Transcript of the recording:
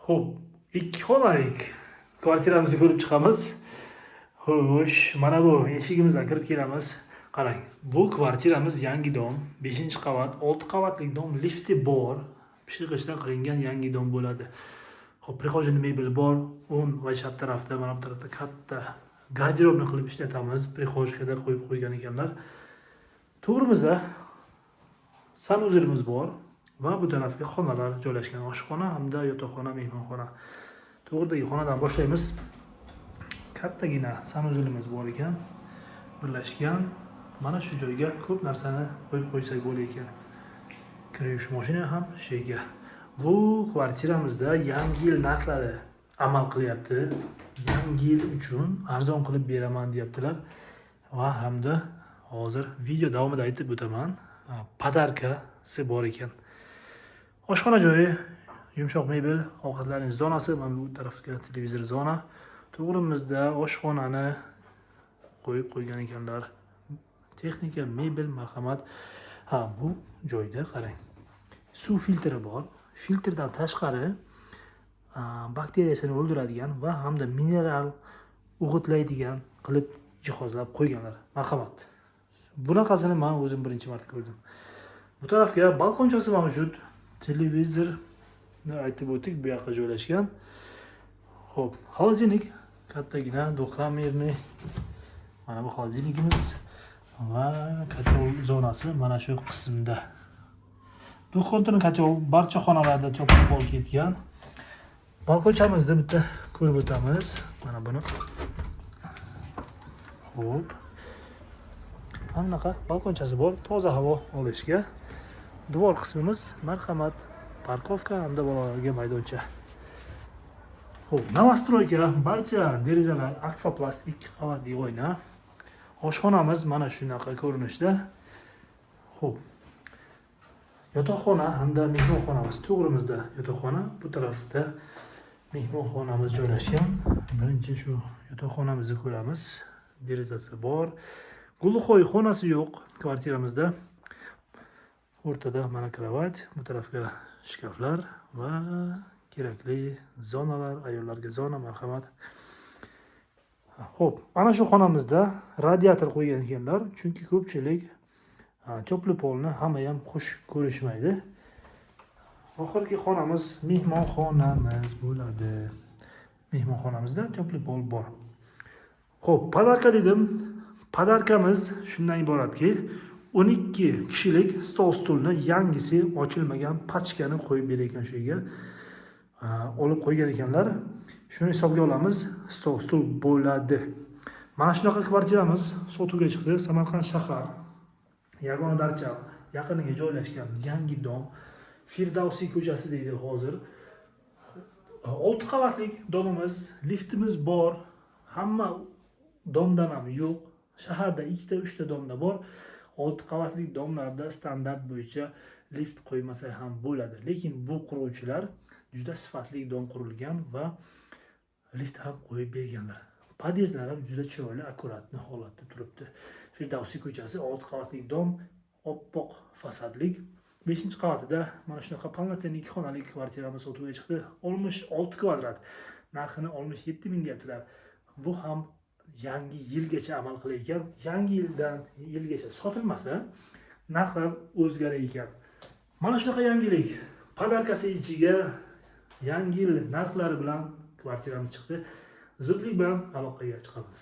Xo'p, ikki xonalik kvartiramizni ko'rib chiqamiz. Xo'sh, mana bu eshigimizdan kirib kelamiz. Qarang, bu kvartiramiz yangi dom, 5-qavat, 6 qavatlik dom, lifti bor, pishig'ichdan qilingan yangi dom bo'ladi. Xo'p, prixojniy mebel bor, o'ng va chap tarafda, mana bu tarafda katta garderobni qilib ishlatamiz. Prixojkada qo'yib qo'ygan ekanlar. To'g'rimizda sanuzilimiz bor va bu tarafga xonalar joylashgan. Oshxona hamda yotoqxona, mehmonxona. To'g'ridagi xonadan boshlaymiz. Kattagina sanuzilimiz bor ekan. Birlashgan. Mana shu joyga ko'p narsani qo'yib qo'ysak bo'lar ekan. Kir yuvish mashina ham shega. Bu kvartiramizda yangi yil narxlari amal qilyapti. Yangi yil uchun arzon qilib beraman deyaptilar. Va hamda hozir video davomida aytib o'taman. Podarkasi bor ekan. Oshxona joyi, yumshoq mebel, ovqatlanish zonasi, mana bu tarafga televizor zona. To'g'rimizda oshxonani qo'yib qo'ygan ekanlar. Texnika, mebel, marhamat. Bu joyda qarang. Suv filtri bor. Filtrdan tashqari bakteriyasini o'ldiradigan va hamda mineral o'g'itlaydigan qilib jihozlab qo'yganlar. Marhamat. Bunaqasini men o'zim birinchi marta ko'rdim. Bu tarafga balkonchasi mavjud. Televizorni aytib o'tdik, bu yoqqa joylashgan. Xo'p, xolodilnik, kattagina do'konmerni. Mana bu xolodilnikimiz va kotol zonasi mana shu qismda. Do'konning kotol barcha xonalarda cho'p-pol ketgan. Balkonchamizni bitta ko'rib o'tamiz. Mana buni. Xo'p. Mana bunaqa balkonchasi bor, toza havo olishga. Devor qismimiz marhamat, parkovka hamda bolalarga maydoncha. Xo'p, novostroyka, barcha derazalar akvaplast 2 qavatli oyna. Oshxonamiz mana shunaqa ko'rinishda. Xo'p. Yotoqxona hamda mehmonxonamiz to'g'rimizda yotoqxona, bu tarafda mehmonxonamiz joylashgan. Birinchi shu yotoqxonamizni ko'ramiz. Derazasi bor. Gulxo'y xonasi yo'q kvartiramizda. O'rtada mana kravat, bu tarafga shkaflar va kerakli zonalar, ayollarga zona, marhamat. Xo'p, mana shu xonamizda radiator qo'ygan ekanlar, chunki ko'pchilik to'pli polni hamma ham xush ko'rishmaydi. Oxirgi xonamiz mehmonxonamiz bo'ladi. Mehmonxonamizda to'pli pol bor. Xo'p, podarka dedim. Podarkamiz shundan iboratki, 12 kishilik stol-stulni yangisi ochilmagan pachkani qo'yib bergan shu yerga. Olib qo'ygan ekanlar. Shuni hisobga olamiz, stol-stul bo'ladi. Mana shunaqa kvartiramiz sotuvga chiqdi. Samarqand shahar Yagona darcha yaqiniga joylashgan yangi dom. Firdavsiy ko'chasi deydi hozir. 6 qavatlik domimiz, liftimiz bor. Hamma domdan ham yo'q. Shaharda 2-3 ta domda bor. 6 qavatlik domlarda standart bo'yicha lift qo'ymasa ham bo'ladi. Lekin bu quruvchilar juda sifatli dom qurilgan va lift ham qo'yib berganlar. Podyezdlar ham juda chiroyli, akkuratni holatda turibdi. Firdavsiy ko'chasi 6 qavatlik dom, oppoq fasadlik. 5-qavatida mana shunaqa polnoценный 2 xonalik kvartiramiz sotuvga chiqdi. 66 kvadrat. Narxini 67 ming deyaptilar. Bu ham yangi yilgacha amal qilar ekan. Yangi yildan yilgacha sotilmasa, narxlar o'zgarar ekan. Mana shunaqa yangilik. Podarkasi ichiga yangi yil narxlari bilan kvartiramiz chiqdi. Zudlik bilan aloqaga chiqamiz.